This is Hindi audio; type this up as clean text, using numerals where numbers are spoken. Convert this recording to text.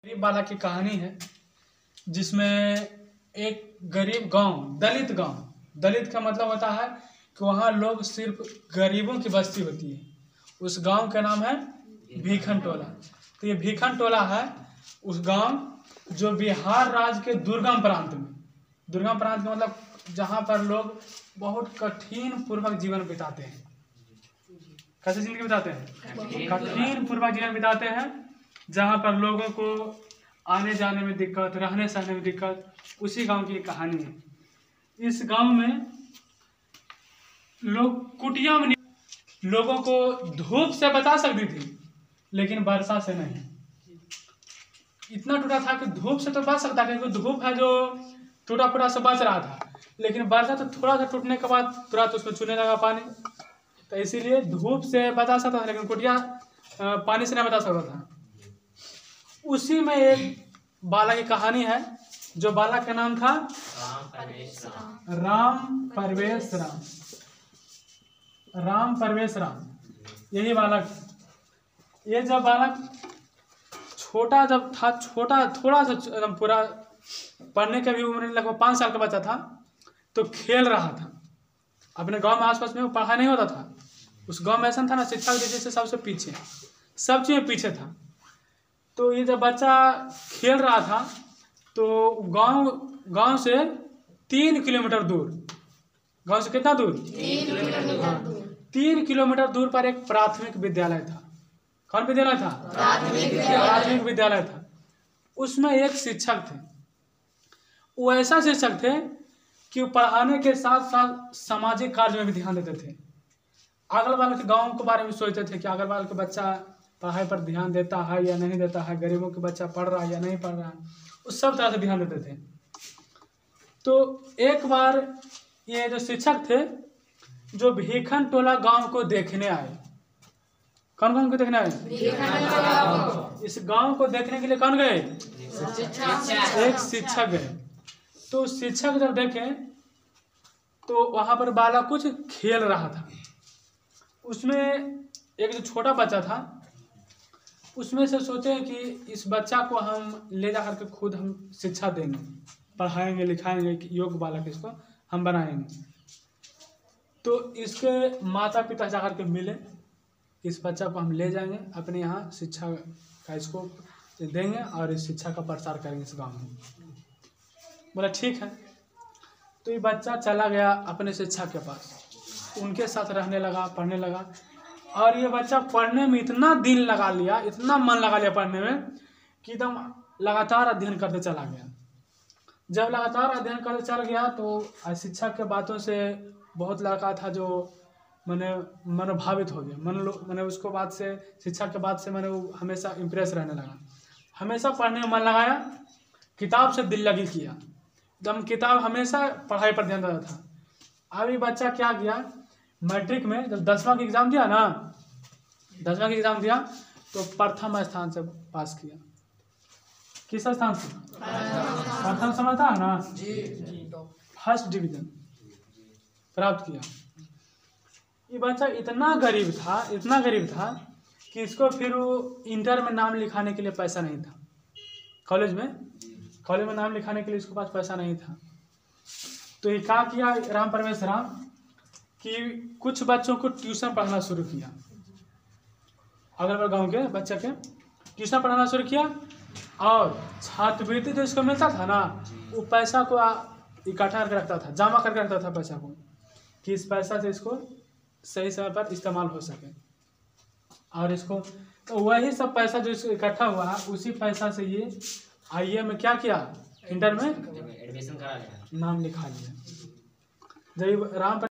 गरीब बालक की कहानी है जिसमें एक गरीब गांव, दलित का मतलब होता है कि वहाँ लोग सिर्फ गरीबों की बस्ती होती है। उस गांव का नाम है भीखन टोला। तो ये भीखन टोला है उस गांव जो बिहार राज्य के दुर्गम प्रांत का मतलब जहाँ पर लोग बहुत कठिन पूर्वक जीवन बिताते हैं। कैसे जिंदगी बिताते हैं? कठिन पूर्वक जीवन बिताते हैं, जहाँ पर लोगों को आने जाने में दिक्कत, रहने सहने में दिक्कत। उसी गांव की एक कहानी है। इस गांव में लोग कुटिया में लोगों को धूप से बचा सकती थी, लेकिन वर्षा से नहीं। इतना टूटा था कि धूप से तो बच सकता, क्योंकि धूप है जो टूटा फूटा से बच रहा था, लेकिन वर्षा तो थोड़ा सा टूटने के बाद तुरंत उसमें चूने लगा पानी। तो इसीलिए धूप से बचा सकता था, लेकिन कुटिया पानी से नहीं बचा सकता था। उसी में एक बालक की कहानी है, जो बालक का नाम था राम परवेश राम। यही बालक, ये जब बालक छोटा था, थोड़ा सा पूरा पढ़ने की भी उम्र, लगभग 5 साल का बच्चा था, तो खेल रहा था अपने गांव में। आसपास में पढ़ाई नहीं होता था। उस गांव में ऐसा था ना, शिक्षा की दृष्टि से सबसे पीछे, सब चीज़ में पीछे था। तो ये जब बच्चा खेल रहा था, तो गांव से 3 किलोमीटर दूर, गांव से कितना दूर? 3 किलोमीटर दूर। 3 किलोमीटर दूर पर एक प्राथमिक विद्यालय था। कौन विद्यालय था? प्राथमिक विद्यालय था। उसमें एक शिक्षक थे। वो ऐसा शिक्षक थे कि वो पढ़ाने के साथ साथ सामाजिक कार्य में भी ध्यान देते थे। अगल बगल के गाँव के बारे में सोचते थे कि अगल बगल के बच्चा पढ़ाई पर ध्यान देता है या नहीं देता है, गरीबों के बच्चा पढ़ रहा है या नहीं पढ़ रहा है, उस सब तरह से ध्यान देते थे। तो एक बार ये जो शिक्षक थे, जो भीखन टोला गांव को देखने आए। कौन गांव को देखने आए? इस गांव को देखने के लिए कौन गए? एक शिक्षक गए। तो शिक्षक जब देखे तो वहां पर बालक कुछ खेल रहा था। उसमें एक जो छोटा बच्चा था, उसमें से सोचे कि इस बच्चा को हम ले जा करके खुद हम शिक्षा देंगे, पढ़ाएंगे लिखाएंगे, योग्य बालक इसको हम बनाएंगे। तो इसके माता पिता जाकर के मिले, इस बच्चा को हम ले जाएंगे अपने यहाँ, शिक्षा का इसको देंगे और इस शिक्षा का प्रसार करेंगे इस गांव में। बोला ठीक है। तो ये बच्चा चला गया अपने शिक्षक के पास, उनके साथ रहने लगा, पढ़ने लगा। और ये बच्चा पढ़ने में इतना दिल लगा लिया, इतना मन लगा लिया पढ़ने में, कि एकदम लगातार अध्ययन करते चला गया। जब लगातार अध्ययन करते चल गया, तो शिक्षक के बातों से बहुत लड़का था जो मनोभावित हो गया। मैंने उसको बात से, शिक्षक के बात से वो हमेशा इम्प्रेस रहने लगा। हमेशा पढ़ने में मन लगाया, किताब से दिल लगी किया, एकदम किताब, हमेशा पढ़ाई पर ध्यान देता था। अब ये बच्चा क्या किया, मैट्रिक में जब 10वां की एग्ज़ाम दिया ना, 10वां की एग्ज़ाम दिया तो प्रथम स्थान से पास किया। किस स्थान से? प्रथम समझता है ना जी, फर्स्ट डिवीजन प्राप्त किया। ये बच्चा इतना गरीब था कि इसको फिर वो इंटर में नाम लिखाने के लिए पैसा नहीं था। कॉलेज में नाम लिखाने के लिए इसके पास पैसा नहीं था। तो ये क्या किया राम परवेश राम, कि कुछ बच्चों को ट्यूशन पढ़ाना शुरू किया। अगल बगल गाँव के बच्चे के ट्यूशन पढ़ाना शुरू किया, और छात्रवृत्ति जो इसको मिलता था ना, वो पैसा को इकट्ठा करके रखता था, जमा करके रखता था पैसा को, कि इस पैसा से इसको सही समय पर इस्तेमाल हो सके। और इसको तो वही सब पैसा जो इसको इकट्ठा हुआ, उसी पैसा से ये IIM में क्या किया, इंटर में एडमिशन करा लिया, नाम लिखा लिया। जब राम